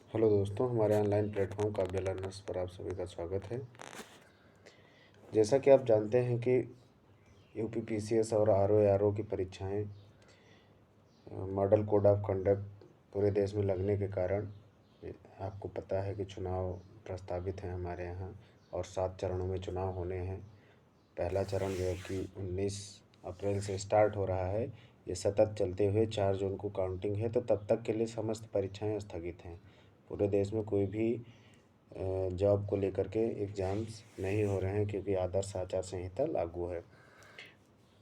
Hello दोस्तों, हमारे online platform काव्य लर्नर्स पर आप सभी का स्वागत है। जैसा कि आप जानते हैं कि यूपीपीसीएस और आरओ की परीक्षाएं मॉडल कोड ऑफ कंडक्ट पूरे देश में लगने के कारण आपको पता है कि चुनाव प्रस्तावित हैं हमारे यहाँ और 7 चरणों में चुनाव होने हैं। पहला चरण जो कि 19 अप्रैल से स्टार्ट हो रहा है, ये सतत चलते हुए 4 जून को काउंटिंग है, तो तब तक के लिए समस्त परीक्षाएं स्थगित हैं। पूरे देश में कोई भी जॉब को लेकर के एग्ज़ाम्स नहीं हो रहे हैं क्योंकि आदर्श आचार संहिता लागू है।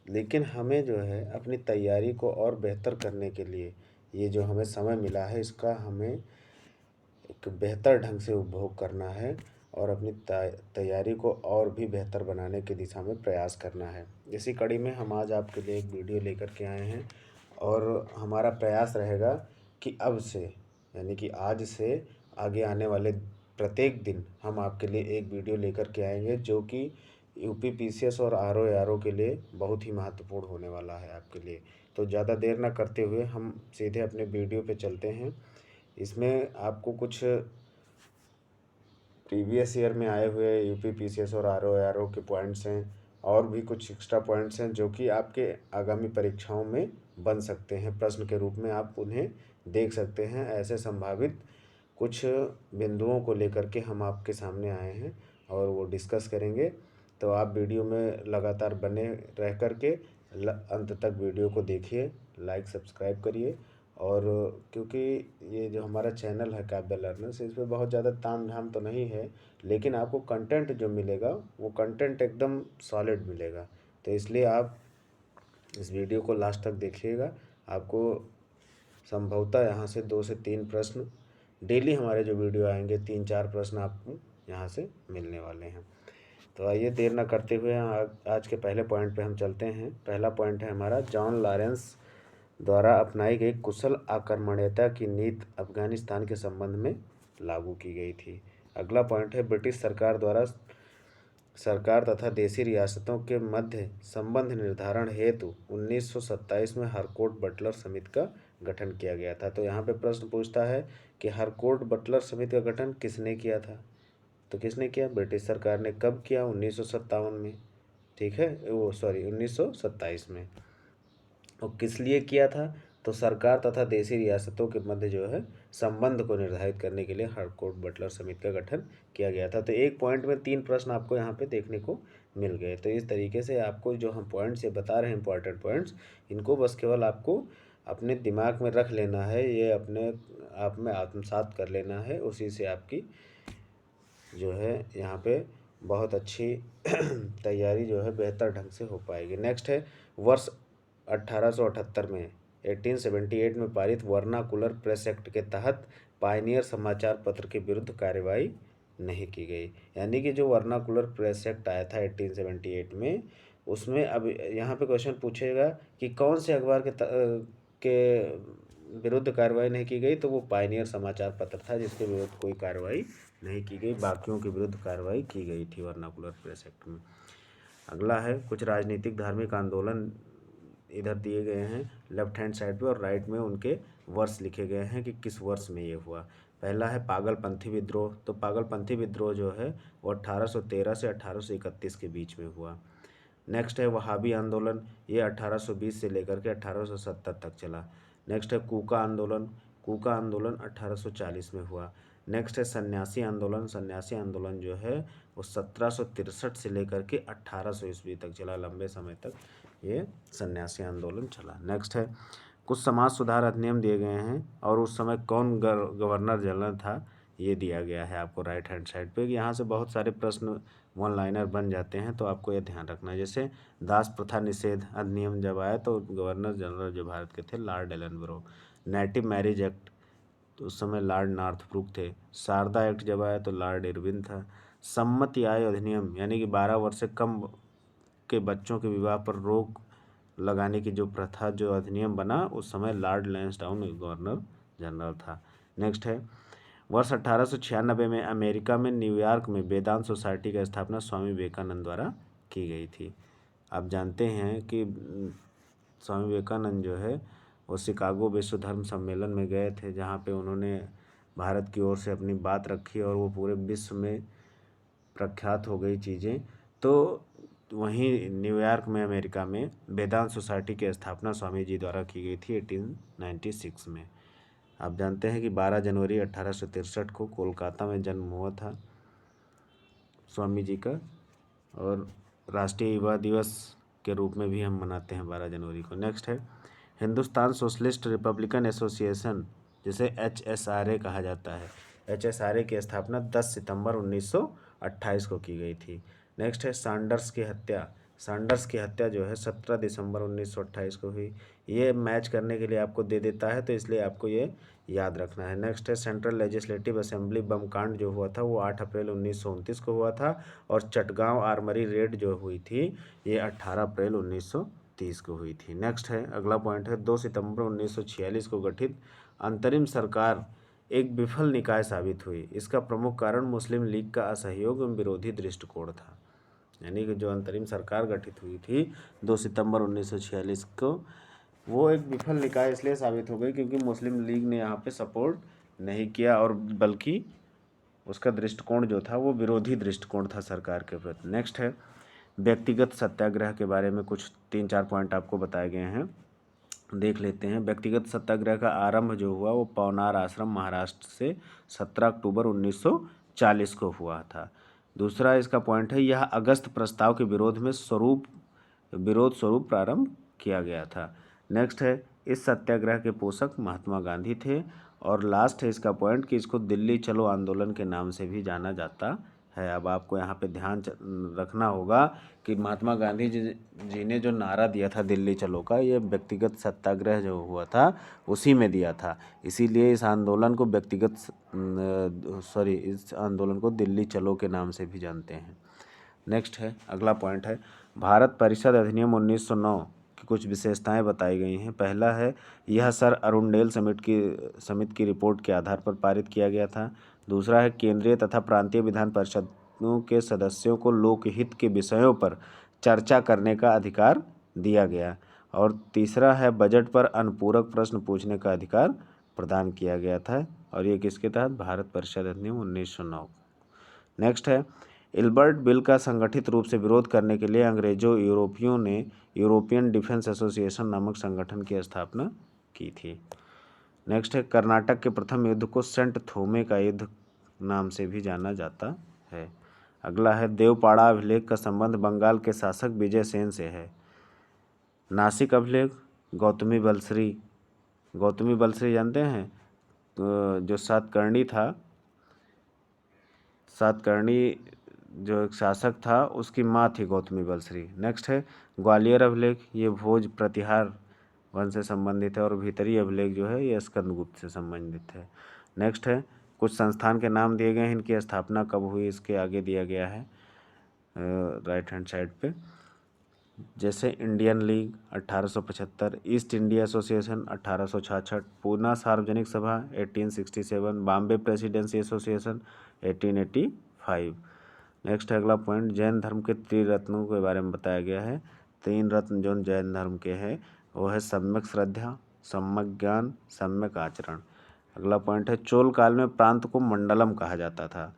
लेकिन हमें जो है अपनी तैयारी को और बेहतर करने के लिए ये जो हमें समय मिला है, इसका हमें एक बेहतर ढंग से उपभोग करना है और अपनी तैयारी को और भी बेहतर बनाने की दिशा में प्रयास करना है। इसी कड़ी में हम आज आपके लिए एक वीडियो लेकर के आए हैं और हमारा प्रयास रहेगा कि अब से यानी कि आज से आगे आने वाले प्रत्येक दिन हम आपके लिए एक वीडियो लेकर के आएंगे जो कि यूपीपीसीएस और आरओ के लिए बहुत ही महत्वपूर्ण होने वाला है आपके लिए। तो ज़्यादा देर ना करते हुए हम सीधे अपने वीडियो पे चलते हैं। इसमें आपको कुछ प्रीवियस ईयर में आए हुए यूपीपीसीएस और आरओ के पॉइंट्स हैं और भी कुछ एक्स्ट्रा पॉइंट्स हैं जो कि आपके आगामी परीक्षाओं में बन सकते हैं। प्रश्न के रूप में आप उन्हें देख सकते हैं। ऐसे संभावित कुछ बिंदुओं को लेकर के हम आपके सामने आए हैं और वो डिस्कस करेंगे। तो आप वीडियो में लगातार बने रह कर के अंत तक वीडियो को देखिए, लाइक सब्सक्राइब करिए। और क्योंकि ये जो हमारा चैनल है काव्य लर्नर्स, इस पर बहुत ज़्यादा ताम झाम तो नहीं है, लेकिन आपको कंटेंट जो मिलेगा वो कंटेंट एकदम सॉलिड मिलेगा। तो इसलिए आप इस वीडियो को लास्ट तक देखिएगा। आपको संभवतः यहाँ से 2 से 3 प्रश्न डेली हमारे जो वीडियो आएंगे 3-4 प्रश्न आपको यहाँ से मिलने वाले हैं। तो आइए देर ना करते हुए आज के पहले पॉइंट पे हम चलते हैं। पहला पॉइंट है हमारा, जॉन लॉरेंस द्वारा अपनाई गई कुशल आक्रमणीयता की नीति अफगानिस्तान के संबंध में लागू की गई थी। अगला पॉइंट है, ब्रिटिश सरकार द्वारा सरकार तथा देशी रियासतों के मध्य संबंध निर्धारण हेतु 1927 में हारकोर्ट बटलर समिति का गठन किया गया था। तो यहाँ पे प्रश्न पूछता है कि हारकोर्ट बटलर समिति का गठन किसने किया था? तो किसने किया? ब्रिटिश सरकार ने। कब किया? 1957 में। ठीक है, वो सॉरी 1927 में। और किस लिए किया था? तो सरकार तथा देशी रियासतों के मध्य जो है संबंध को निर्धारित करने के लिए हारकोर्ट बटलर समिति का गठन किया गया था। तो एक पॉइंट में 3 प्रश्न आपको यहाँ पे देखने को मिल गए। तो इस तरीके से आपको जो हम पॉइंट्स ये बता रहे हैं, इंपॉर्टेंट पॉइंट्स, इनको बस केवल आपको अपने दिमाग में रख लेना है, ये अपने आप में आत्मसात कर लेना है। उसी से आपकी जो है यहाँ पे बहुत अच्छी तैयारी जो है बेहतर ढंग से हो पाएगी। नेक्स्ट है, वर्ष 1878 में 1878 में पारित वर्नाकुलर प्रेस एक्ट के तहत पायनियर समाचार पत्र के विरुद्ध कार्रवाई नहीं की गई। यानी कि जो वर्नाकुलर प्रेस एक्ट आया था 1878 में, उसमें अब यहाँ पे क्वेश्चन पूछेगा कि कौन से अखबार के विरुद्ध कार्रवाई नहीं की गई, तो वो पायनियर समाचार पत्र था जिसके विरुद्ध कोई कार्रवाई नहीं की गई, बाकियों के विरुद्ध कार्रवाई की गई थी वर्नाकुलर प्रेस एक्ट में। अगला है, कुछ राजनीतिक धार्मिक आंदोलन इधर दिए गए हैं लेफ्ट हैंड साइड पे और राइट में उनके वर्ष लिखे गए हैं कि किस वर्ष में ये हुआ। पहला है पागलपंथी विद्रोह। तो पागलपंथी विद्रोह जो है वो 1813 से 1831 के बीच में हुआ। नेक्स्ट है वहाबी आंदोलन, ये 1820 से लेकर के 1870 तक चला। नेक्स्ट है कूका आंदोलन। कूका आंदोलन 1840 में हुआ। नेक्स्ट है सन्यासी आंदोलन। सन्यासी आंदोलन जो है वो 1763 से लेकर के 1800 ईस्वी तक चला, लंबे समय तक ये सन्यासी आंदोलन चला। नेक्स्ट है, कुछ समाज सुधार अधिनियम दिए गए हैं और उस समय कौन गवर्नर जनरल था, ये दिया गया है आपको राइट हैंड साइड पे। यहाँ से बहुत सारे प्रश्न वन लाइनर बन जाते हैं, तो आपको यह ध्यान रखना है। जैसे दास प्रथा निषेध अधिनियम जब आया तो गवर्नर जनरल जो भारत के थे लॉर्ड एलनब्रो। नेटिव मैरिज एक्ट, तो उस समय लॉर्ड नॉर्थब्रुक थे। शारदा एक्ट जब आया तो लॉर्ड इरविन था। सम्मति आय अधिनियम, यानी कि 12 वर्ष से कम के बच्चों के विवाह पर रोक लगाने की जो प्रथा, जो अधिनियम बना, उस समय लॉर्ड लैंसडाउन गवर्नर जनरल था। नेक्स्ट है, वर्ष 1896 में अमेरिका में न्यूयॉर्क में वेदांत सोसाइटी का स्थापना स्वामी विवेकानंद द्वारा की गई थी। आप जानते हैं कि स्वामी विवेकानंद जो है वो शिकागो विश्व धर्म सम्मेलन में गए थे, जहाँ पे उन्होंने भारत की ओर से अपनी बात रखी और वो पूरे विश्व में प्रख्यात हो गई चीज़ें। तो वहीं न्यूयॉर्क में अमेरिका में वेदांत सोसाइटी की स्थापना स्वामी जी द्वारा की गई थी 1896 में। आप जानते हैं कि 12 जनवरी 1863 को कोलकाता में जन्म हुआ था स्वामी जी का, और राष्ट्रीय युवा दिवस के रूप में भी हम मनाते हैं 12 जनवरी को। नेक्स्ट है हिंदुस्तान सोशलिस्ट रिपब्लिकन एसोसिएशन, जिसे HSRA कहा जाता है। HSRA की स्थापना 10 सितंबर 1928 को की गई थी। नेक्स्ट है सैंडर्स की हत्या। सैंडर्स की हत्या जो है 17 दिसंबर 1928 को हुई। ये मैच करने के लिए आपको दे देता है, तो इसलिए आपको ये याद रखना है। नेक्स्ट है सेंट्रल लेजिस्लेटिव असेंबली बम कांड जो हुआ था वो 8 अप्रैल 1929 को हुआ था, और चटगांव आर्मरी रेड जो हुई थी ये 18 अप्रैल 1930 को हुई थी। नेक्स्ट है अगला पॉइंट है 2 सितंबर 1946 को गठित अंतरिम सरकार एक विफल निकाय साबित हुई। इसका प्रमुख कारण मुस्लिम लीग का असहयोग एवं विरोधी दृष्टिकोण था। यानी कि जो अंतरिम सरकार गठित हुई थी 2 सितंबर 1946 को, वो एक विफल निकाय इसलिए साबित हो गई क्योंकि मुस्लिम लीग ने यहाँ पे सपोर्ट नहीं किया, और बल्कि उसका दृष्टिकोण जो था वो विरोधी दृष्टिकोण था सरकार के प्रति। नेक्स्ट है व्यक्तिगत सत्याग्रह के बारे में कुछ 3-4 पॉइंट आपको बताए गए हैं, देख लेते हैं। व्यक्तिगत सत्याग्रह का आरंभ जो हुआ वो पवनार आश्रम महाराष्ट्र से 17 अक्टूबर 1940 को हुआ था। दूसरा इसका पॉइंट है यह अगस्त प्रस्ताव के विरोध स्वरूप प्रारंभ किया गया था। नेक्स्ट है इस सत्याग्रह के पोषक महात्मा गांधी थे। और लास्ट है इसका पॉइंट कि इसको दिल्ली चलो आंदोलन के नाम से भी जाना जाता है। अब आपको यहाँ पे ध्यान रखना होगा कि महात्मा गांधी जी ने जो नारा दिया था दिल्ली चलो का, ये व्यक्तिगत सत्याग्रह जो हुआ था उसी में दिया था। इसीलिए इस आंदोलन को इस आंदोलन को दिल्ली चलो के नाम से भी जानते हैं। नेक्स्ट है अगला पॉइंट है भारत परिषद अधिनियम 1909 की कुछ विशेषताएं बताई गई हैं। पहला है यह सर अरुणडेल समिति की रिपोर्ट के आधार पर पारित किया गया था। दूसरा है केंद्रीय तथा प्रांतीय विधान परिषदों के सदस्यों को लोकहित के विषयों पर चर्चा करने का अधिकार दिया गया। और तीसरा है बजट पर अनुपूरक प्रश्न पूछने का अधिकार प्रदान किया गया था, और ये किसके तहत? भारत परिषद अधिनियम 1909। नेक्स्ट है इल्बर्ट बिल का संगठित रूप से विरोध करने के लिए अंग्रेजों यूरोपियों ने यूरोपियन डिफेंस एसोसिएशन नामक संगठन की स्थापना की थी। नेक्स्ट है कर्नाटक के प्रथम युद्ध को सेंट थोमे का युद्ध नाम से भी जाना जाता है। अगला है देवपाड़ा अभिलेख का संबंध बंगाल के शासक विजय सेन से है। नासिक अभिलेख गौतमी बलश्री जानते हैं, जो सातकर्णी जो एक शासक था उसकी माँ थी गौतमी बलश्री। नेक्स्ट है ग्वालियर अभिलेख, ये भोज प्रतिहार वंश से संबंधित है। और भीतरी अभिलेख जो है ये स्कंदगुप्त से संबंधित है। नेक्स्ट है कुछ संस्थान के नाम दिए गए हैं, इनकी स्थापना कब हुई इसके आगे दिया गया है राइट हैंड साइड पे। जैसे Indian league 1875, east India association 1866, Poona सार्वजनिक सभा 1867, बॉम्बे प्रेसिडेंसी एसोसिएशन 1885। नेक्स्ट अगला पॉइंट जैन धर्म के त्रिरत्नों के बारे में बताया गया है। 3 रत्न जो जैन धर्म के हैं वो है सम्यक श्रद्धा, सम्यक ज्ञान, सम्यक आचरण। अगला पॉइंट है चोल काल में प्रांत को मंडलम कहा जाता था।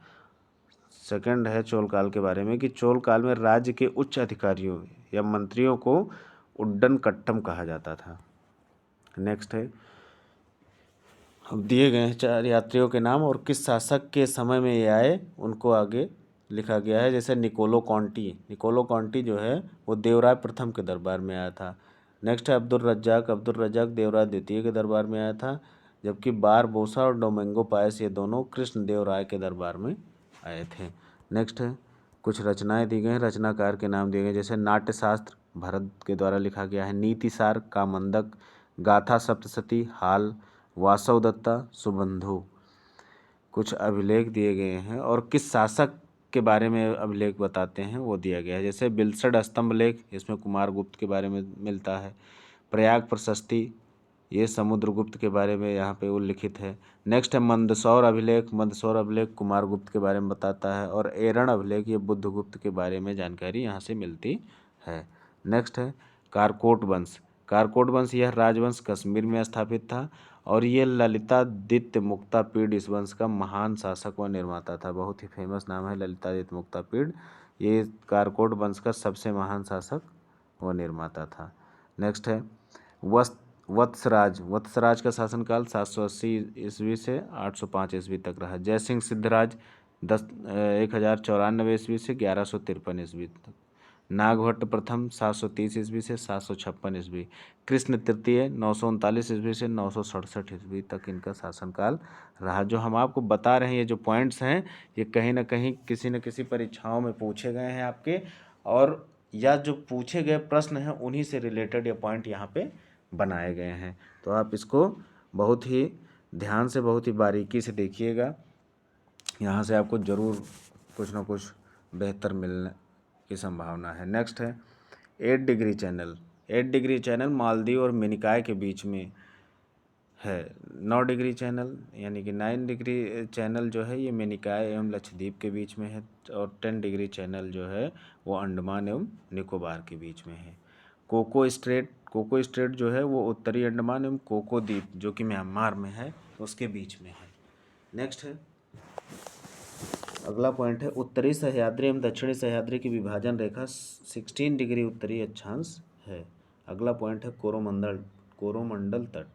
सेकंड है चोल काल के बारे में कि चोल काल में राज्य के उच्च अधिकारियों या मंत्रियों को उड्डन कट्टम कहा जाता था। नेक्स्ट है अब दिए गए हैं 4 यात्रियों के नाम और किस शासक के समय में ये आए उनको आगे लिखा गया है। जैसे निकोलो कॉन्टी जो है वो देवराय प्रथम के दरबार में आया था। नेक्स्ट है अब्दुल रज्जाक देवराय द्वितीय के दरबार में आया था। जबकि बारबोसा और डोमिंगो पायस ये दोनों कृष्ण देव राय के दरबार में आए थे। नेक्स्ट है कुछ रचनाएं दी गई हैं, रचनाकार के नाम दिए गए जैसे नाट्यशास्त्र भरत के द्वारा लिखा गया है, नीतिसार कामंदक, गाथा सप्तशती हाल, वासव दत्ता सुबंधु। कुछ अभिलेख दिए गए हैं और किस शासक के बारे में अभिलेख बताते हैं वो दिया गया है। जैसे बिलसड स्तंभ लेख, इसमें कुमारगुप्त के बारे में मिलता है। प्रयाग प्रशस्ति, ये समुद्रगुप्त के बारे में यहाँ पे उल्लिखित है। नेक्स्ट है मंदसौर अभिलेख कुमारगुप्त के बारे में बताता है। और एरण अभिलेख, ये बुद्धगुप्त के बारे में जानकारी यहाँ से मिलती है। नेक्स्ट है कारकोट वंश यह राजवंश कश्मीर में स्थापित था और ये ललितादित्य मुक्तापीड इस वंश का महान शासक व निर्माता था। बहुत ही फेमस नाम है ललितादित्य मुक्तापीड। ये कारकोट वंश का सबसे महान शासक व निर्माता था। नेक्स्ट है वत्सराज। वत्सराज का शासनकाल 780 ईस्वी से 805 ईस्वी तक रहा। जयसिंह सिद्धराज 1094 ईस्वी से 1153 ईस्वी तक। नागभट्ट प्रथम 730 ईस्वी से 756 ईस्वी। कृष्ण तृतीय 939 ईस्वी से 967 ईस्वी तक इनका शासनकाल रहा। जो हम आपको बता रहे हैं ये जो पॉइंट्स हैं ये कहीं ना कहीं किसी न किसी परीक्षाओं में पूछे गए हैं आपके, और या जो पूछे गए प्रश्न हैं उन्हीं से रिलेटेड ये पॉइंट यहाँ पे बनाए गए हैं। तो आप इसको बहुत ही ध्यान से, बहुत ही बारीकी से देखिएगा। यहाँ से आपको ज़रूर कुछ ना कुछ बेहतर मिलने की संभावना है। नेक्स्ट है 8 degree channel. 8 degree channel Maldives और मिनिकॉय के बीच में है। 9 डिग्री चैनल यानी कि 9 डिग्री चैनल जो है ये मिनिकॉय एवं लक्षद्वीप के बीच में है। और 10 डिग्री चैनल जो है वो अंडमान एवं निकोबार के बीच में है। कोको स्ट्रेट जो है वो उत्तरी अंडमान एवं कोको द्वीप जो कि म्यांमार में है उसके बीच में है। नेक्स्ट है अगला पॉइंट है उत्तरी सह्याद्री एवं दक्षिणी सह्याद्री की विभाजन रेखा 16 डिग्री उत्तरी अक्षांश है। अगला पॉइंट है कोरोमंडल तट।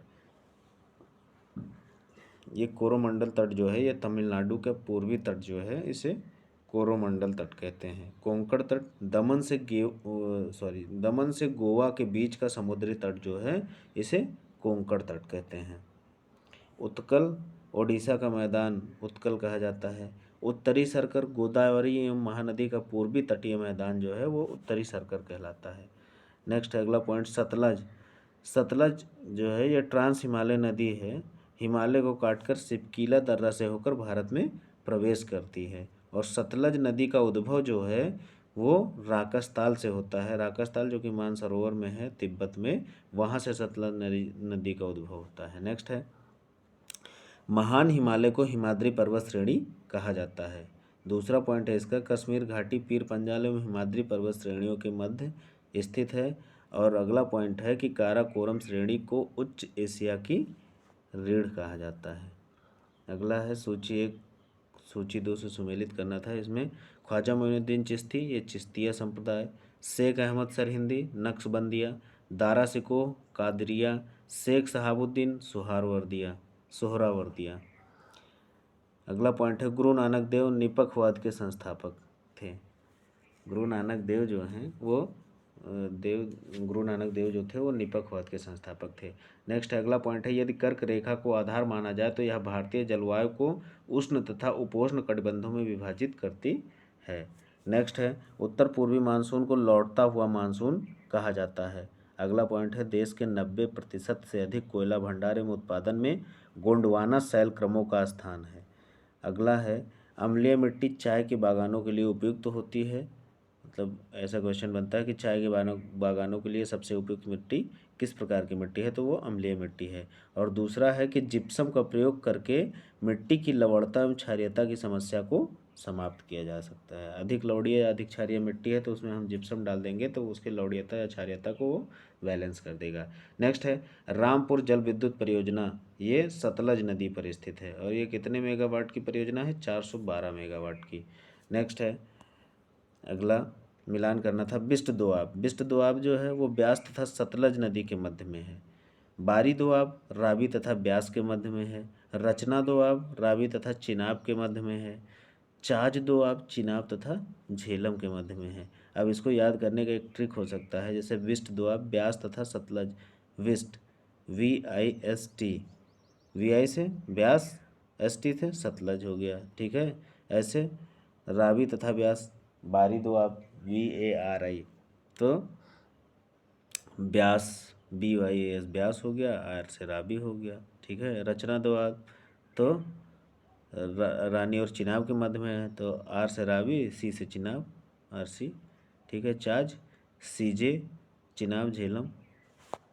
ये कोरोमंडल तट जो है ये तमिलनाडु का पूर्वी तट जो है इसे कोरोमंडल तट कहते हैं। कोंकण तट दमन से गोवा के बीच का समुद्री तट जो है इसे कोंकण तट कहते हैं। उत्कल ओडिशा का मैदान उत्कल कहा जाता है। उत्तरी सर्कर गोदावरी एवं महानदी का पूर्वी तटीय मैदान जो है वो उत्तरी सर्कर कहलाता है। नेक्स्ट अगला पॉइंट सतलज जो है ये ट्रांस हिमालय नदी है। हिमालय को काटकर सिपकीला दर्रा से होकर भारत में प्रवेश करती है। और सतलज नदी का उद्भव जो है वो राकसताल से होता है। राकसताल जो कि मानसरोवर में है तिब्बत में, वहाँ से सतलज नदी का उद्भव होता है। नेक्स्ट है महान हिमालय को हिमाद्री पर्वत श्रेणी कहा जाता है। दूसरा पॉइंट है इसका कश्मीर घाटी पीर पंजाल एवं हिमाद्री पर्वत श्रेणियों के मध्य स्थित है। और अगला पॉइंट है कि काराकोरम श्रेणी को उच्च एशिया की रीढ़ कहा जाता है। अगला है सूची 1 सूची 2 से सुमेलित करना था। इसमें ख्वाजा मोइनुद्दीन चिश्ती ये चिश्तिया संप्रदाय, शेख अहमद सरहिंदी नक्शबंदिया, दारा शिकोह कादरिया, शेख शहाबुद्दीन सोहरावर्दिया। अगला पॉइंट है गुरु नानक देव निपखवाद के संस्थापक थे। गुरु नानक देव जो हैं वो गुरु नानक देव जो थे वो निपखवाद के संस्थापक थे। नेक्स्ट अगला पॉइंट है यदि कर्क रेखा को आधार माना जाए तो यह भारतीय जलवायु को उष्ण तथा उपोष्ण कटिबंधों में विभाजित करती है। नेक्स्ट है उत्तर पूर्वी मानसून को लौटता हुआ मानसून कहा जाता है। अगला पॉइंट है देश के 90% से अधिक कोयला भंडार एवं उत्पादन में गोंडवाना शैल क्रमों का स्थान है। अगला है अम्लीय मिट्टी चाय के बागानों के लिए उपयुक्त होती है। मतलब ऐसा क्वेश्चन बनता है कि चाय के बागानों के लिए सबसे उपयुक्त मिट्टी किस प्रकार की मिट्टी है, तो वो अम्लीय मिट्टी है। और दूसरा है कि जिप्सम का प्रयोग करके मिट्टी की लवणता एवं क्षारीयता की समस्या को समाप्त किया जा सकता है। अधिक लवणीय या अधिक क्षारीय मिट्टी है तो उसमें हम जिप्सम डाल देंगे तो उसकी लवणीयता या क्षारीयता को वो बैलेंस कर देगा। नेक्स्ट है रामपुर जल विद्युत परियोजना, ये सतलज नदी पर स्थित है और ये कितने मेगावाट की परियोजना है, 412 मेगावाट की। नेक्स्ट है अगला मिलान करना था बिस्ट दोआब जो है वो ब्यास तथा सतलज नदी के मध्य में है। बारी दोआब रावी तथा ब्यास के मध्य में है। रचना दोआब रावी तथा चिनाब के मध्य में है। चाज दोआब चिनाब तथा झेलम के मध्य में है। अब इसको याद करने का एक ट्रिक हो सकता है, जैसे विस्ट दोआब ब्यास तथा सतलज, विस्ट VIST, VI से ब्यास, ST से सतलज हो गया, ठीक है। ऐसे रावी तथा ब्यास, बारी दोआब VARI तो ब्यास BYAS ब्यास हो गया, R से रावी हो गया, ठीक है। रचना दोआब तो रानी और चिनाब के मध्य में है तो R से रावी, C से चिनाब, RC, ठीक है। चाज CJ चिनाब झेलम,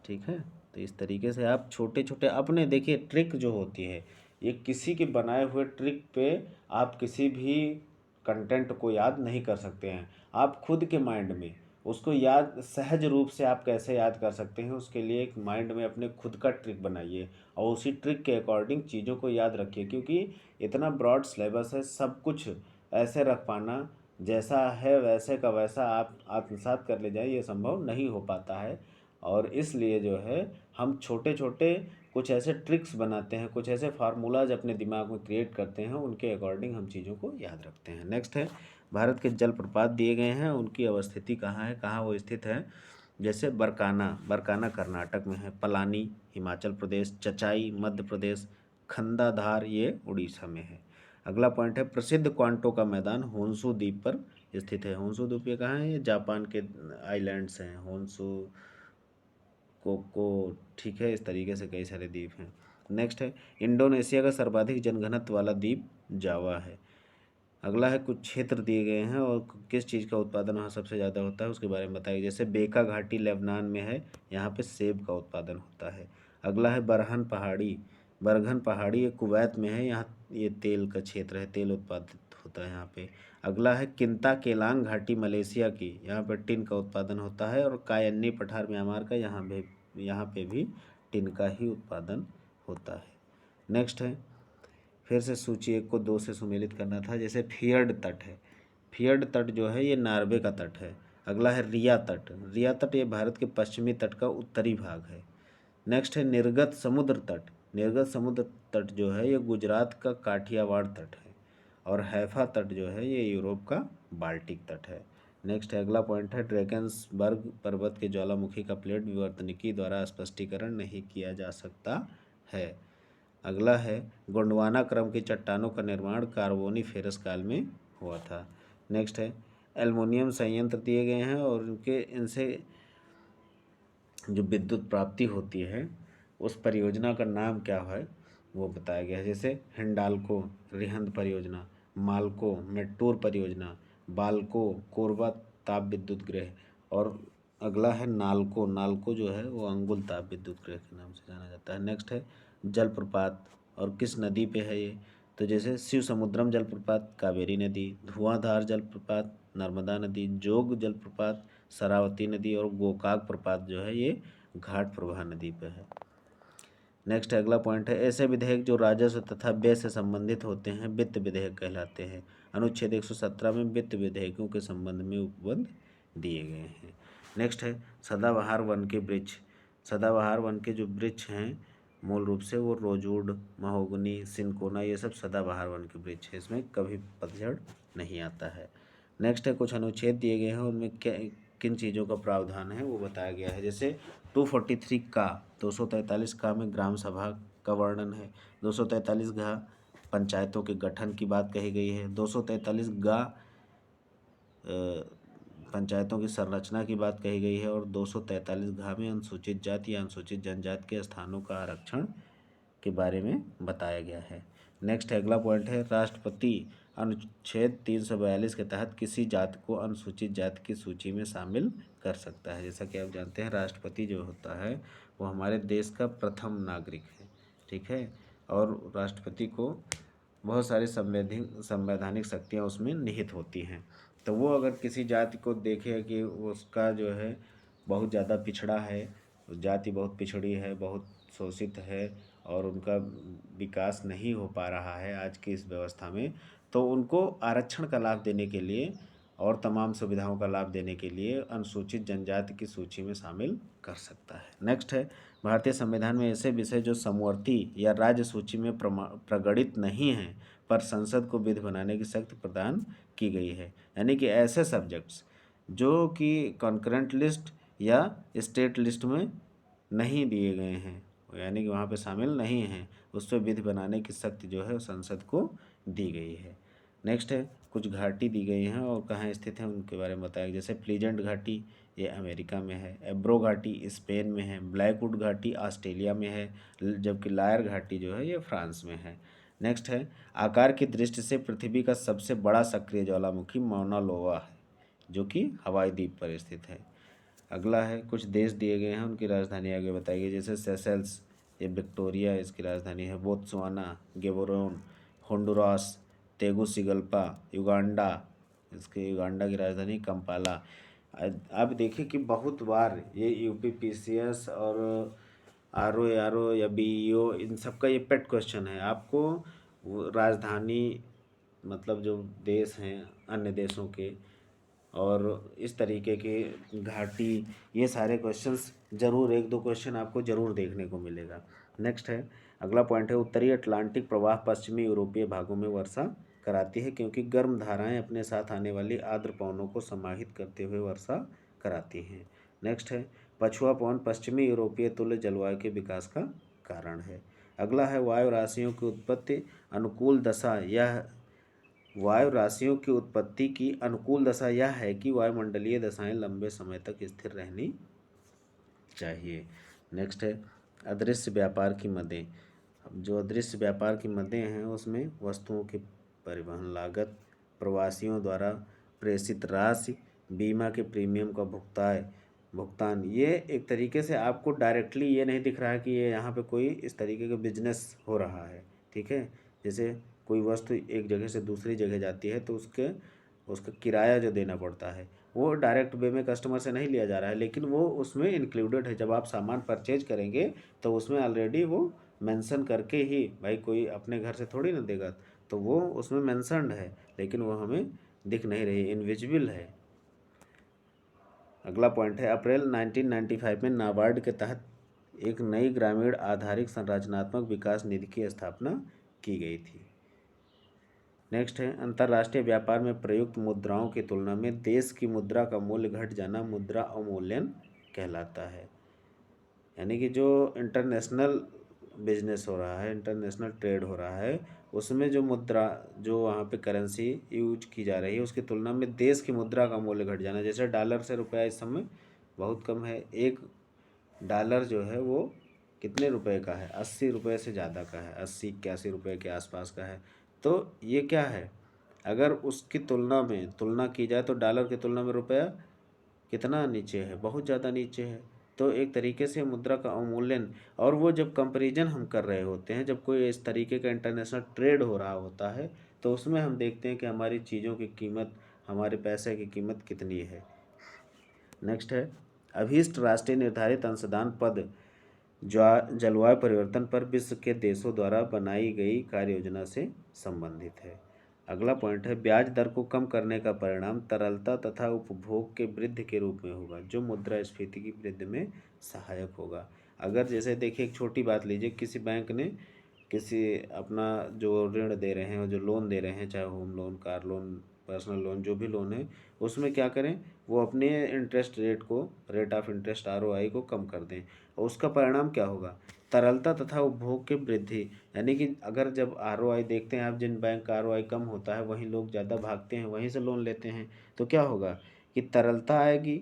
ठीक है। तो इस तरीके से आप छोटे छोटे अपने देखिए ट्रिक जो होती है ये किसी के बनाए हुए ट्रिक पे आप किसी भी कंटेंट को याद नहीं कर सकते हैं। आप खुद के माइंड में उसको याद सहज रूप से आप कैसे याद कर सकते हैं, उसके लिए एक माइंड में अपने खुद का ट्रिक बनाइए और उसी ट्रिक के अकॉर्डिंग चीज़ों को याद रखिए, क्योंकि इतना ब्रॉड सिलेबस है, सब कुछ ऐसे रख पाना जैसा है वैसे का वैसा आप आत्मसात कर ले जाए, ये संभव नहीं हो पाता है। और इसलिए जो है हम छोटे छोटे कुछ ऐसे ट्रिक्स बनाते हैं, कुछ ऐसे फार्मूलाज अपने दिमाग में क्रिएट करते हैं, उनके अकॉर्डिंग हम चीज़ों को याद रखते हैं। नेक्स्ट है, भारत के जलप्रपात दिए गए हैं, उनकी अवस्थिति कहाँ है, कहाँ वो स्थित है। जैसे बरकाना, बरकाना कर्नाटक में है, पलानी हिमाचल प्रदेश, चचाई मध्य प्रदेश, खंडाधार ये उड़ीसा में है। अगला पॉइंट है, प्रसिद्ध क्वांटो का मैदान होन्सू द्वीप पर स्थित है। होन्सू द्वीप ये कहाँ है, ये जापान के आइलैंड्स हैं होन्सू, कोको, ठीक है, इस तरीके से कई सारे द्वीप हैं। नेक्स्ट है, इंडोनेशिया का सर्वाधिक जनघनत्व वाला द्वीप जावा है। अगला है, कुछ क्षेत्र दिए गए हैं और किस चीज़ का उत्पादन वहाँ सबसे ज़्यादा होता है उसके बारे में बताइए। जैसे बेका घाटी लेबनान में है, यहाँ पे सेब का उत्पादन होता है। अगला है, बरहन पहाड़ी, बरगन पहाड़ी ये कुवैत में है, यहाँ ये तेल का क्षेत्र है, तेल उत्पादित होता है यहाँ पे। अगला है, किंता केलांग घाटी मलेशिया की, यहाँ पर टिन का उत्पादन होता है। और कायन्नी पठार म्यांमार का, यहाँ पे भी टिन का ही उत्पादन होता है। नेक्स्ट है, फिर से सूची 1 को 2 से सुमेलित करना था। जैसे फियर्ड तट है, फियर्ड तट जो है ये नॉर्वे का तट है। अगला है रिया तट, रिया तट ये भारत के पश्चिमी तट का उत्तरी भाग है। नेक्स्ट है, निर्गत समुद्र तट, निर्गत समुद्र तट जो है ये गुजरात का काठियावाड़ तट है। और हैफा तट जो है ये यूरोप का बाल्टिक तट है। नेक्स्ट है, अगला पॉइंट है, ड्रैकेंसबर्ग पर्वत के ज्वालामुखी का प्लेट विवर्तनिकी द्वारा स्पष्टीकरण नहीं किया जा सकता है। अगला है, गोंडवाना क्रम की चट्टानों का निर्माण कार्बोनीफेरस काल में हुआ था। नेक्स्ट है, एल्युमिनियम संयंत्र दिए गए हैं और इनसे जो विद्युत प्राप्ति होती है उस परियोजना का नाम क्या है वो बताया गया है। जैसे हिंडाल्को रिहंद परियोजना, मालको मेट्टूर परियोजना, बाल्को कोरबा ताप विद्युत गृह। और अगला है नाल्को, नाल्को जो है वो अंगुल ताप विद्युत गृह के नाम से जाना जाता है। नेक्स्ट है, जलप्रपात, और किस नदी पे है ये, तो जैसे शिव समुद्रम जलप्रपात कावेरी नदी, धुआंधार जलप्रपात नर्मदा नदी, जोग जलप्रपात शरावती नदी, और गोकाक प्रपात जो है ये घाट प्रभा नदी पे है। नेक्स्ट अगला पॉइंट है, ऐसे विधेयक जो राजस्व तथा व्यय से संबंधित होते हैं वित्त विधेयक कहलाते हैं। अनुच्छेद 117 में वित्त विधेयकों के संबंध में उपबंध दिए गए हैं। नेक्स्ट है, सदाबहार वन के वृक्ष, सदाबहार वन के जो वृक्ष हैं मूल रूप से वो रोजवुड, महोगनी, सिनकोना ये सब सदाबहार वन के वृक्ष है, इसमें कभी पतझड़ नहीं आता है। नेक्स्ट है, कुछ अनुच्छेद दिए गए हैं उनमें क्या किन चीज़ों का प्रावधान है वो बताया गया है। जैसे 243 का, 243 का में ग्राम सभा का वर्णन है। 243 घा पंचायतों के गठन की बात कही गई है। 243 गा पंचायतों की संरचना की बात कही गई है। और 243 घा में अनुसूचित जाति या अनुसूचित जनजाति के स्थानों का आरक्षण के बारे में बताया गया है। नेक्स्ट अगला पॉइंट है, राष्ट्रपति अनुच्छेद 342 के तहत किसी जाति को अनुसूचित जाति की सूची में शामिल कर सकता है। जैसा कि आप जानते हैं राष्ट्रपति जो होता है वो हमारे देश का प्रथम नागरिक है, ठीक है। और राष्ट्रपति को बहुत सारी संवैधानिक शक्तियाँ उसमें निहित होती हैं। तो वो अगर किसी जाति को देखे कि उसका जो है बहुत ज़्यादा पिछड़ा है, जाति बहुत पिछड़ी है, बहुत शोषित है और उनका विकास नहीं हो पा रहा है आज की इस व्यवस्था में, तो उनको आरक्षण का लाभ देने के लिए और तमाम सुविधाओं का लाभ देने के लिए अनुसूचित जनजाति की सूची में शामिल कर सकता है। नेक्स्ट है, भारतीय संविधान में ऐसे विषय जो समवर्ती या राज्य सूची में प्रगणित नहीं हैं पर संसद को विधि बनाने की शक्ति प्रदान की गई है। यानी कि ऐसे सब्जेक्ट्स जो कि कॉन्करेंट लिस्ट या स्टेट लिस्ट में नहीं दिए गए हैं, यानी कि वहाँ पे शामिल नहीं हैं, उस पर विधि बनाने की शक्ति जो है संसद को दी गई है। नेक्स्ट है, कुछ घाटी दी गई हैं और कहाँ स्थित हैं उनके बारे में बताया। जैसे प्लीजेंट घाटी ये अमेरिका में है, एब्रो घाटी स्पेन में है, ब्लैकवुड घाटी ऑस्ट्रेलिया में है, जबकि लायर घाटी जो है ये फ्रांस में है। नेक्स्ट है, आकार की दृष्टि से पृथ्वी का सबसे बड़ा सक्रिय ज्वालामुखी माउना लोआ है जो कि हवाई द्वीप पर स्थित है। अगला है, कुछ देश दिए गए हैं उनकी राजधानी आगे बताई गई। जैसे सेशेल्स ये विक्टोरिया इसकी राजधानी है, Botswana Gaborone, Honduras Tegucigalpa, Uganda इसके युगांडा की राजधानी कंपाला। आप देखिए कि बहुत बार ये यूपीपीसीएस और आरओ या बीईओ इन सब का ये पेट क्वेश्चन है। आपको राजधानी मतलब जो देश हैं अन्य देशों के और इस तरीके के घाटी, ये सारे क्वेश्चंस ज़रूर, एक दो क्वेश्चन आपको ज़रूर देखने को मिलेगा। नेक्स्ट है, अगला पॉइंट है, उत्तरी अटलांटिक प्रवाह पश्चिमी यूरोपीय भागों में वर्षा कराती है क्योंकि गर्म धाराएं अपने साथ आने वाली आर्द्र पवनों को समाहित करते हुए वर्षा कराती हैं। नेक्स्ट है, पछुआ पवन पश्चिमी यूरोपीय तुल्य जलवायु के विकास का कारण है। अगला है, वायु राशियों की उत्पत्ति अनुकूल दशा, यह वायु राशियों की उत्पत्ति की अनुकूल दशा यह है कि वायुमंडलीय दशाएं लंबे समय तक स्थिर रहनी चाहिए। नेक्स्ट है, अदृश्य व्यापार की मदें। अब जो अदृश्य व्यापार की मदें हैं उसमें वस्तुओं की परिवहन लागत, प्रवासियों द्वारा प्रेषित राशि, बीमा के प्रीमियम का भुगतान, ये एक तरीके से आपको डायरेक्टली ये नहीं दिख रहा है कि ये यहाँ पे कोई इस तरीके का बिजनेस हो रहा है। ठीक है, जैसे कोई वस्तु एक जगह से दूसरी जगह जाती है तो उसका किराया जो देना पड़ता है वो डायरेक्ट वे में कस्टमर से नहीं लिया जा रहा है, लेकिन वो उसमें इंक्लूडेड है। जब आप सामान परचेज करेंगे तो उसमें ऑलरेडी वो मेंशन करके ही, भाई कोई अपने घर से थोड़ी ना देगा, तो वो उसमें मेंशनड है, लेकिन वो हमें दिख नहीं रही, इनविजिबल है। अगला पॉइंट है, अप्रैल 1995 में नाबार्ड के तहत एक नई ग्रामीण आधारित संरचनात्मक विकास निधि की स्थापना की गई थी। नेक्स्ट है, अंतर्राष्ट्रीय व्यापार में प्रयुक्त मुद्राओं की तुलना में देश की मुद्रा का मूल्य घट जाना मुद्रा अवमूल्यन कहलाता है। यानी कि जो इंटरनेशनल बिजनेस हो रहा है, इंटरनेशनल ट्रेड हो रहा है, उसमें जो मुद्रा, जो वहाँ पे करेंसी यूज की जा रही है उसकी तुलना में देश की मुद्रा का मूल्य घट जाना। जैसे डॉलर से रुपया इस समय बहुत कम है, एक डॉलर जो है वो कितने रुपए का है, 80 रुपये से ज़्यादा का है, 80-81 रुपये के आसपास का है। तो ये क्या है, अगर उसकी तुलना की जाए तो डॉलर की तुलना में रुपया कितना नीचे है, बहुत ज़्यादा नीचे है। तो एक तरीके से मुद्रा का अवमूल्यन, और वो जब कंपैरिजन हम कर रहे होते हैं, जब कोई इस तरीके का इंटरनेशनल ट्रेड हो रहा होता है तो उसमें हम देखते हैं कि हमारी चीज़ों की कीमत, हमारे पैसे की कीमत कितनी है। नेक्स्ट है, अभीष्ट राष्ट्रीय निर्धारित अंशदान पद जलवायु परिवर्तन पर विश्व के देशों द्वारा बनाई गई कार्य योजना से संबंधित है। अगला पॉइंट है, ब्याज दर को कम करने का परिणाम तरलता तथा उपभोग के वृद्धि के रूप में होगा जो मुद्रास्फीति की वृद्धि में सहायक होगा। अगर जैसे देखिए, एक छोटी बात लीजिए, किसी बैंक ने किसी अपना जो ऋण दे रहे हैं, जो लोन दे रहे हैं, चाहे home loan, car loan, personal loan, जो भी लोन है, उसमें क्या करें, वो अपने इंटरेस्ट रेट को, रेट ऑफ इंटरेस्ट आरओआई को कम कर दें, और उसका परिणाम क्या होगा, तरलता तथा उपभोग की वृद्धि। यानी कि अगर जब आरओआई देखते हैं आप, जिन बैंक का आरओआई कम होता है वहीं लोग ज़्यादा भागते हैं, वहीं से लोन लेते हैं, तो क्या होगा कि तरलता आएगी,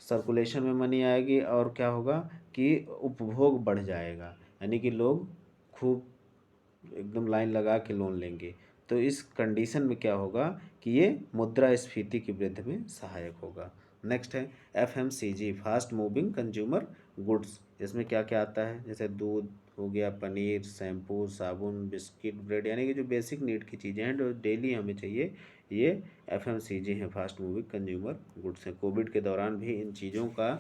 सर्कुलेशन में मनी आएगी, और क्या होगा कि उपभोग बढ़ जाएगा, यानी कि लोग खूब एकदम लाइन लगा के लोन लेंगे। तो इस कंडीशन में क्या होगा कि ये मुद्रास्फीति की वृद्धि में सहायक होगा। नेक्स्ट है, FMCG, fast moving consumer goods. इसमें क्या क्या आता है, जैसे दूध हो गया, पनीर, शैम्पू, साबुन, बिस्किट, ब्रेड, यानी कि जो बेसिक नीड की चीज़ें हैं जो डेली हमें चाहिए, ये एफएमसीजी हैं, फास्ट मूविंग कंज्यूमर गुड्स हैं। कोविड के दौरान भी इन चीज़ों का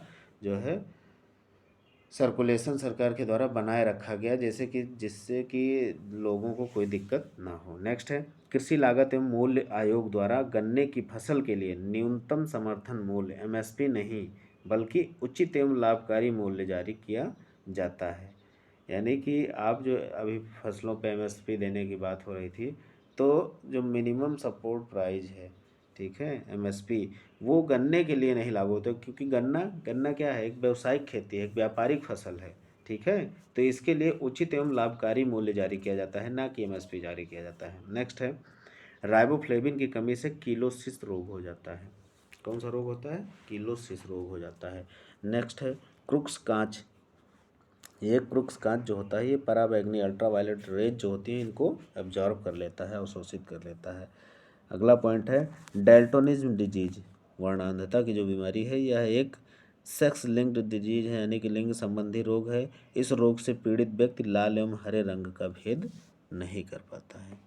जो है सर्कुलेशन सरकार के द्वारा बनाए रखा गया, जिससे कि लोगों को कोई दिक्कत ना हो। नेक्स्ट है, कृषि लागत एवं मूल्य आयोग द्वारा गन्ने की फसल के लिए न्यूनतम समर्थन मूल्य एमएसपी नहीं बल्कि उचित एवं लाभकारी मूल्य जारी किया जाता है। यानी कि आप जो अभी फसलों पे एमएसपी देने की बात हो रही थी, तो जो मिनिमम सपोर्ट प्राइस है, ठीक है, एमएसपी, वो गन्ने के लिए नहीं लागू होता, क्योंकि गन्ना गन्ना क्या है, एक व्यावसायिक खेती है, एक व्यापारिक फसल है। ठीक है, तो इसके लिए उचित एवं लाभकारी मूल्य जारी किया जाता है, ना कि एमएसपी जारी किया जाता है। नेक्स्ट है, राइबोफ्लेविन की कमी से किलोसिस रोग हो जाता है। कौन सा रोग होता है, किलोसिस रोग हो जाता है। नेक्स्ट है, क्रुक्स कांच। ये क्रुक्स कांच जो होता है, ये पराबैंगनी अल्ट्रावायलेट रेज जो होती है इनको एब्जॉर्ब कर लेता है, अवशोषित कर लेता है। अगला पॉइंट है, डेल्टोनिज्म डिजीज, वर्णांधता की जो बीमारी है, यह एक सेक्स लिंक्ड डिजीज है, यानी कि लिंग संबंधी रोग है। इस रोग से पीड़ित व्यक्ति लाल एवं हरे रंग का भेद नहीं कर पाता है।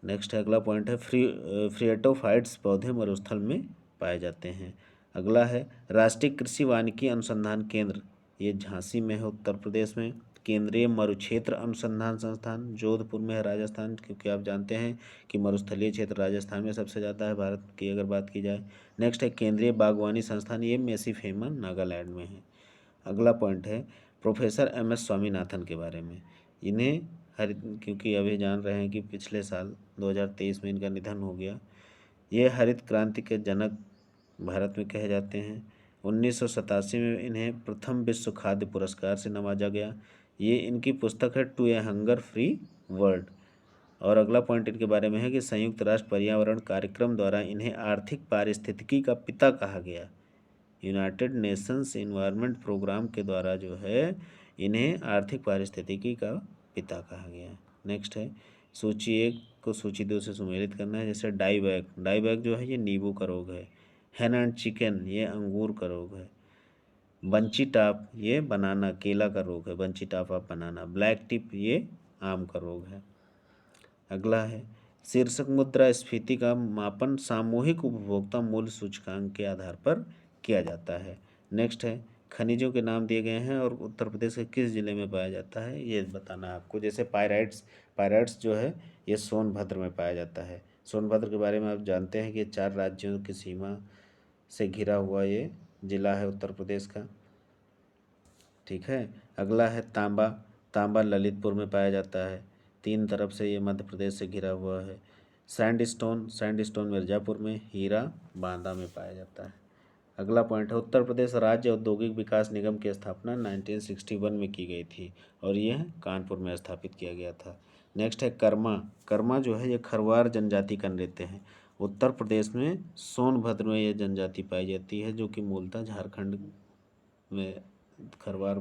नेक्स्ट है, अगला पॉइंट है, फ्रिएटोफाइट्स पौधे मरुस्थल में पाए जाते हैं। अगला है राष्ट्रीय कृषि वानिकी अनुसंधान केंद्र, ये झांसी में है उत्तर प्रदेश में। केंद्रीय मरुक्षेत्र अनुसंधान संस्थान जोधपुर में है राजस्थान, क्योंकि आप जानते हैं कि मरुस्थलीय क्षेत्र राजस्थान में सबसे ज़्यादा है भारत की अगर बात की जाए। नेक्स्ट है केंद्रीय बागवानी संस्थान, ये मेसिफेमा नागालैंड में है। अगला पॉइंट है प्रोफेसर एम एस स्वामीनाथन के बारे में। इन्हें क्योंकि अभी जान रहे हैं कि पिछले साल 2023 में इनका निधन हो गया। ये हरित क्रांति के जनक भारत में कहे जाते हैं। 1987 में इन्हें प्रथम विश्व खाद्य पुरस्कार से नवाजा गया। ये इनकी पुस्तक है to a hunger free world. और अगला पॉइंट इनके बारे में है कि संयुक्त राष्ट्र पर्यावरण कार्यक्रम द्वारा इन्हें आर्थिक पारिस्थितिकी का पिता कहा गया। यूनाइटेड नेशंस इन्वायरमेंट प्रोग्राम के द्वारा जो है इन्हें आर्थिक पारिस्थितिकी का पिता कहा गया। नेक्स्ट है सूची 1 को सूची 2 से सुमेलित करना है। जैसे डाईबैक, डाईबैक जो है ये नींबू का रोग है। हैन एंड चिकन, ये अंगूर का रोग है। बंची टाप, ये बनाना केला का रोग है, bunchy top of banana. Black tip, ये आम का रोग है। अगला है शीर्षक मुद्रास्फीति का मापन सामूहिक उपभोक्ता मूल्य सूचकांक के आधार पर किया जाता है। नेक्स्ट है खनिजों के नाम दिए गए हैं और उत्तर प्रदेश के किस जिले में पाया जाता है ये बताना है आपको। जैसे पायराइट्स, पायराइट्स जो है ये सोनभद्र में पाया जाता है। सोनभद्र के बारे में आप जानते हैं कि ये 4 राज्यों की सीमा से घिरा हुआ ये जिला है उत्तर प्रदेश का। ठीक है। अगला है तांबा, तांबा ललितपुर में पाया जाता है। 3 तरफ से ये मध्य प्रदेश से घिरा हुआ है। सैंडस्टोन, सैंडस्टोन मिर्ज़ापुर में। हीरा बांदा में पाया जाता है। अगला पॉइंट है उत्तर प्रदेश राज्य औद्योगिक विकास निगम की स्थापना 1961 में की गई थी और यह कानपुर में स्थापित किया गया था। नेक्स्ट है कर्मा, कर्मा जो है ये खरवार जनजाति का नृत्य है। उत्तर प्रदेश में सोनभद्र में यह जनजाति पाई जाती है जो कि मूलतः झारखंड में खरवार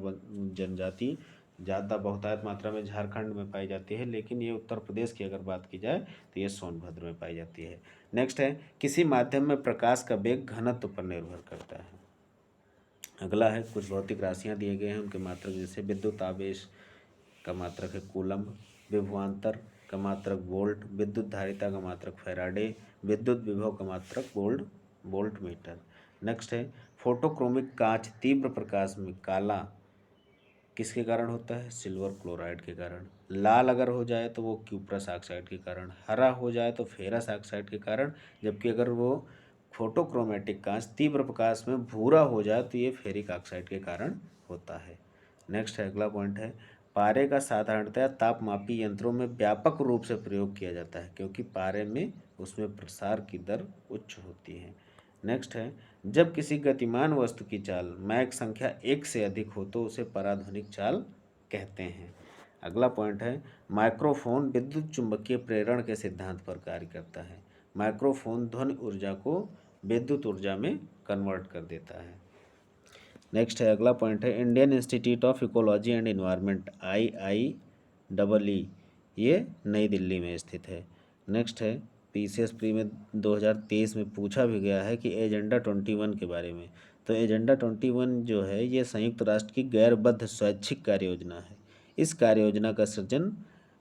जनजाति ज़्यादा बहुतायत मात्रा में झारखंड में पाई जाती है, लेकिन ये उत्तर प्रदेश की अगर बात की जाए तो ये सोनभद्र में पाई जाती है। नेक्स्ट है किसी माध्यम में प्रकाश का वेग घनत्व पर निर्भर करता है। अगला है कुछ भौतिक राशियाँ दिए गए हैं उनके मात्रक, जैसे विद्युत आवेश का मात्रक है कूलम्ब, विभवांतर का मात्रक वोल्ट, विद्युत धारिता का मात्रक फैराडे, विद्युत विभव का मात्रक वोल्ट मीटर। नेक्स्ट है फोटोक्रोमिक कांच तीव्र प्रकाश में काला किसके कारण होता है? सिल्वर क्लोराइड के कारण। लाल अगर हो जाए तो वो क्यूप्रस ऑक्साइड के कारण, हरा हो जाए तो फेरस ऑक्साइड के कारण, जबकि अगर वो फोटोक्रोमेटिक कांच तीव्र प्रकाश में भूरा हो जाए तो ये फेरिक ऑक्साइड के कारण होता है। नेक्स्ट है अगला पॉइंट है पारे का साधारणतया तापमापी यंत्रों में व्यापक रूप से प्रयोग किया जाता है क्योंकि पारे में उसमें प्रसार की दर उच्च होती है। नेक्स्ट है जब किसी गतिमान वस्तु की चाल मैक संख्या 1 से अधिक हो तो उसे पराध्वनिक चाल कहते हैं। अगला पॉइंट है माइक्रोफोन विद्युत चुंबकीय प्रेरण के सिद्धांत पर कार्य करता है। माइक्रोफोन ध्वनि ऊर्जा को विद्युत ऊर्जा में कन्वर्ट कर देता है। नेक्स्ट है अगला पॉइंट है Indian institute of ecology and environment IIEE, ये नई दिल्ली में स्थित है। नेक्स्ट है PCS प्री में 2023 में पूछा भी गया है कि एजेंडा 21 के बारे में। तो एजेंडा 21 जो है ये संयुक्त राष्ट्र की गैरबद्ध स्वैच्छिक कार्य योजना है। इस कार्य योजना का सृजन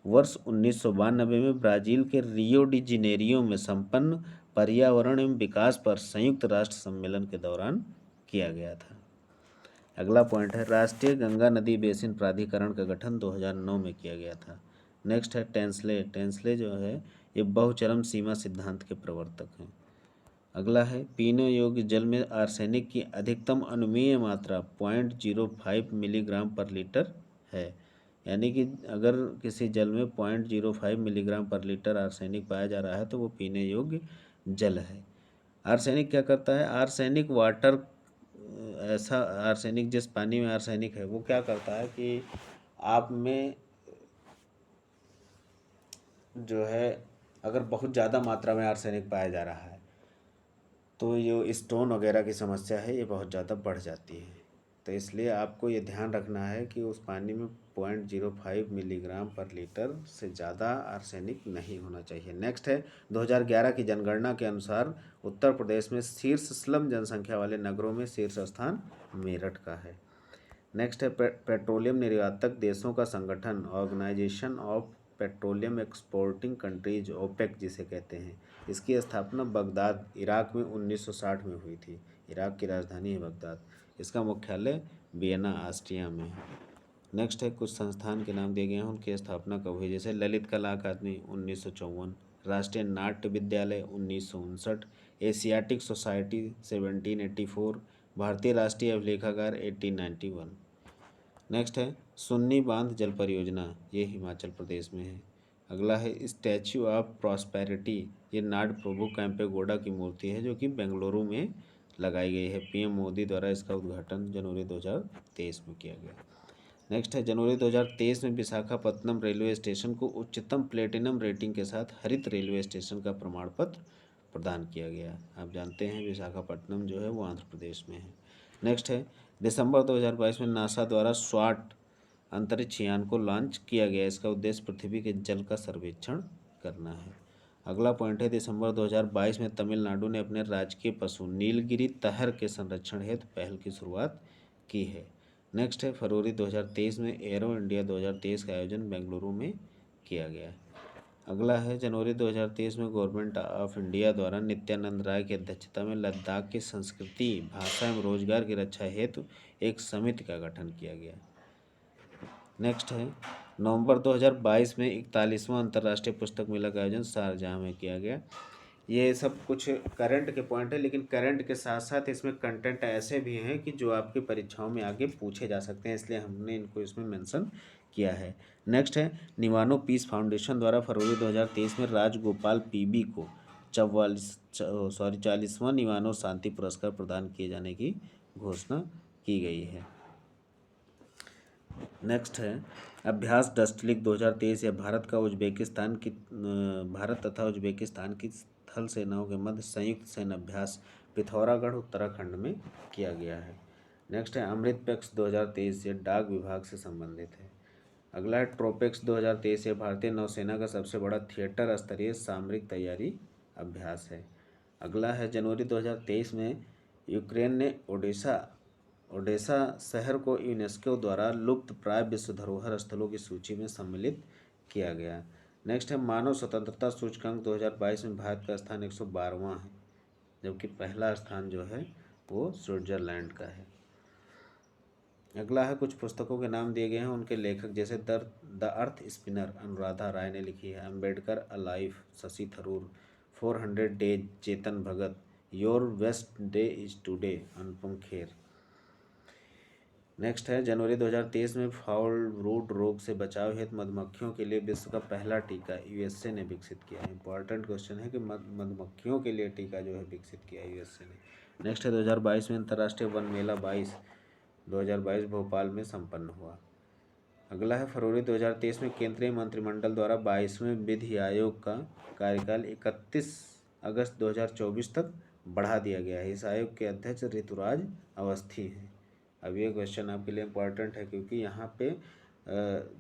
वर्ष 1992 में ब्राज़ील के रियो डी जेनेरियो में संपन्न पर्यावरण एवं विकास पर संयुक्त राष्ट्र सम्मेलन के दौरान किया गया था। अगला पॉइंट है राष्ट्रीय गंगा नदी बेसिन प्राधिकरण का गठन 2009 में किया गया था। नेक्स्ट है टेंसले, टेंसले जो है ये बहुचरम सीमा सिद्धांत के प्रवर्तक हैं। अगला है पीने योग्य जल में आर्सेनिक की अधिकतम अनुमेय मात्रा 0.05 मिलीग्राम पर लीटर है। यानी कि अगर किसी जल में 0.05 मिलीग्राम पर लीटर आर्सेनिक पाया जा रहा है तो वो पीने योग्य जल है। आर्सेनिक क्या करता है? आर्सेनिक वाटर, ऐसा आर्सेनिक जिस पानी में आर्सेनिक है वो क्या करता है कि आप में जो है अगर बहुत ज़्यादा मात्रा में आर्सेनिक पाया जा रहा है तो ये स्टोन वगैरह की समस्या है ये बहुत ज़्यादा बढ़ जाती है। तो इसलिए आपको ये ध्यान रखना है कि उस पानी में 0.05 मिलीग्राम पर लीटर से ज़्यादा आर्सेनिक नहीं होना चाहिए। नेक्स्ट है 2011 की जनगणना के अनुसार उत्तर प्रदेश में शीर्ष स्लम जनसंख्या वाले नगरों में शीर्ष स्थान मेरठ का है। नेक्स्ट है पेट्रोलियम निर्यातक देशों का संगठन, organisation of petroleum exporting countries, OPEC जिसे कहते हैं। इसकी स्थापना बगदाद इराक में 1960 में हुई थी। इराक की राजधानी है बगदाद। इसका मुख्यालय वियना ऑस्ट्रिया में है। नेक्स्ट है कुछ संस्थान के नाम दिए गए हैं, उनकी स्थापना कब हुई। जैसे ललित कला अकादमी 1954, राष्ट्रीय नाट्य विद्यालय 1959, एशियाटिक सोसाइटी 1784, भारतीय राष्ट्रीय अभिलेखागार 1891। नेक्स्ट है सुन्नी बांध जल परियोजना, ये हिमाचल प्रदेश में है। अगला है स्टैच्यू ऑफ प्रॉस्पेरिटी, ये नाड प्रभु कैंपेगौड़ा की मूर्ति है जो कि बेंगलुरु में लगाई गई है। पीएम मोदी द्वारा इसका उद्घाटन जनवरी 2023 में किया गया। नेक्स्ट है जनवरी 2023 में विशाखापत्तनम रेलवे स्टेशन को उच्चतम प्लेटिनम रेटिंग के साथ हरित रेलवे स्टेशन का प्रमाण पत्र प्रदान किया गया। आप जानते हैं विशाखापट्टनम जो है वो आंध्र प्रदेश में है। नेक्स्ट है दिसंबर 2022 में नासा द्वारा स्वाट अंतरिक्ष यान को लॉन्च किया गया। इसका उद्देश्य पृथ्वी के जल का सर्वेक्षण करना है। अगला पॉइंट है दिसंबर 2022 में तमिलनाडु ने अपने राजकीय पशु नीलगिरी तहर के संरक्षण हेतु पहल की शुरुआत की है। नेक्स्ट है फरवरी 2023 में एरो इंडिया 2023 का आयोजन बेंगलुरु में किया गया है। अगला है जनवरी 2023 में गवर्नमेंट ऑफ इंडिया द्वारा नित्यानंद राय की अध्यक्षता में लद्दाख की संस्कृति, भाषा एवं रोजगार की रक्षा हेतु एक समिति का गठन किया गया। नेक्स्ट है नवंबर 2022 में 41वां अंतर्राष्ट्रीय पुस्तक मेला का आयोजन शारजाह में किया गया। ये सब कुछ करंट के पॉइंट है, लेकिन करंट के साथ साथ इसमें कंटेंट ऐसे भी हैं कि जो आपकी परीक्षाओं में आगे पूछे जा सकते हैं, इसलिए हमने इनको इसमें मेंशन किया है। नेक्स्ट है निवानो पीस फाउंडेशन द्वारा फरवरी 2023 में राजगोपाल पीबी को 40वां निवानो शांति पुरस्कार प्रदान किए जाने की घोषणा की गई है। नेक्स्ट है अभ्यास डस्ट लीग 2023 या भारत तथा उज्बेकिस्तान की थल सेनाओं के मध्य संयुक्त सैन्य अभ्यास पिथौरागढ़ उत्तराखंड में किया गया है। नेक्स्ट है अमृत पैक्स 2023, ये डाक विभाग से संबंधित है। अगला है ट्रोपेक्स 2023, ये भारतीय नौसेना का सबसे बड़ा थिएटर स्तरीय सामरिक तैयारी अभ्यास है। अगला है जनवरी 2023 में यूक्रेन ने ओडेसा शहर को यूनेस्को द्वारा लुप्त प्राय विश्व धरोहर स्थलों की सूची में सम्मिलित किया गया। नेक्स्ट है मानव स्वतंत्रता सूचकांक 2022 में भारत का स्थान 112वां है, जबकि पहला स्थान जो है वो स्विट्जरलैंड का है। अगला है कुछ पुस्तकों के नाम दिए गए हैं, उनके लेखक। जैसे द अर्थ स्पिनर अनुराधा राय ने लिखी है, Ambedkar alive Shashi Tharoor, 400 days Chetan Bhagat, your best day is today Anupam Kher. Next है जनवरी 2023 में फाउल ब्रूड रोग से बचाव हेतु मधुमक्खियों के लिए विश्व का पहला टीका यूएसए ने विकसित किया है। इंपॉर्टेंट क्वेश्चन है कि मधुमक्खियों के लिए टीका जो है विकसित किया है यूएसए ने। नेक्स्ट है 2022 में अंतर्राष्ट्रीय वन मेला 2022 भोपाल में संपन्न हुआ। अगला है फरवरी 2023 में केंद्रीय मंत्रिमंडल द्वारा 22वें विधि आयोग का कार्यकाल 31 अगस्त 2024 तक बढ़ा दिया गया है। इस आयोग के अध्यक्ष ऋतुराज अवस्थी हैं। अब ये क्वेश्चन आपके लिए इम्पॉर्टेंट है क्योंकि यहाँ पे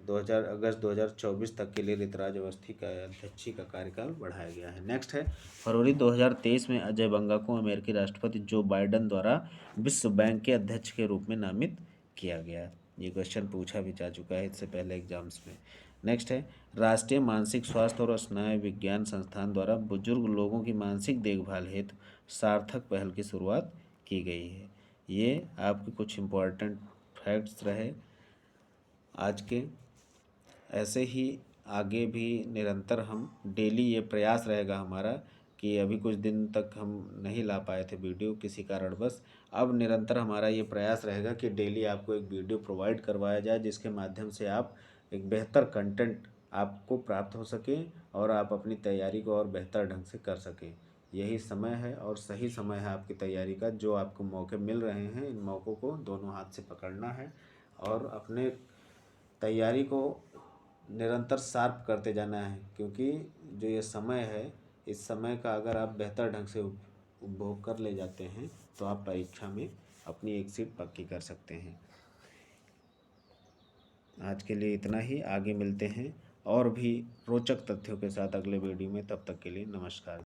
2000 अगस्त 2024 तक के लिए ऋतुराज अवस्थी का अध्यक्षी का कार्यकाल बढ़ाया गया है। नेक्स्ट है फरवरी 2023 में अजय बंगा को अमेरिकी राष्ट्रपति जो बाइडेन द्वारा विश्व बैंक के अध्यक्ष के रूप में नामित किया गया। ये क्वेश्चन पूछा भी जा चुका है इससे पहले एग्जाम्स में। नेक्स्ट है राष्ट्रीय मानसिक स्वास्थ्य और स्नायु विज्ञान संस्थान द्वारा बुजुर्ग लोगों की मानसिक देखभाल हेतु सार्थक पहल की शुरुआत की गई है। ये आपके कुछ इम्पोर्टेंट फैक्ट्स रहे आज के। ऐसे ही आगे भी निरंतर हम डेली ये प्रयास रहेगा हमारा कि अभी कुछ दिन तक हम नहीं ला पाए थे वीडियो किसी कारणवश। अब निरंतर हमारा ये प्रयास रहेगा कि डेली आपको एक वीडियो प्रोवाइड करवाया जाए जिसके माध्यम से आप एक बेहतर कंटेंट आपको प्राप्त हो सके और आप अपनी तैयारी को और बेहतर ढंग से कर सकें। यही समय है और सही समय है आपकी तैयारी का। जो आपको मौके मिल रहे हैं इन मौक़ों को दोनों हाथ से पकड़ना है और अपने तैयारी को निरंतर शार्प करते जाना है, क्योंकि जो ये समय है इस समय का अगर आप बेहतर ढंग से उपभोग कर ले जाते हैं तो आप परीक्षा में अपनी एक सीट पक्की कर सकते हैं। आज के लिए इतना ही, आगे मिलते हैं और भी रोचक तथ्यों के साथ अगले वीडियो में। तब तक के लिए नमस्कार।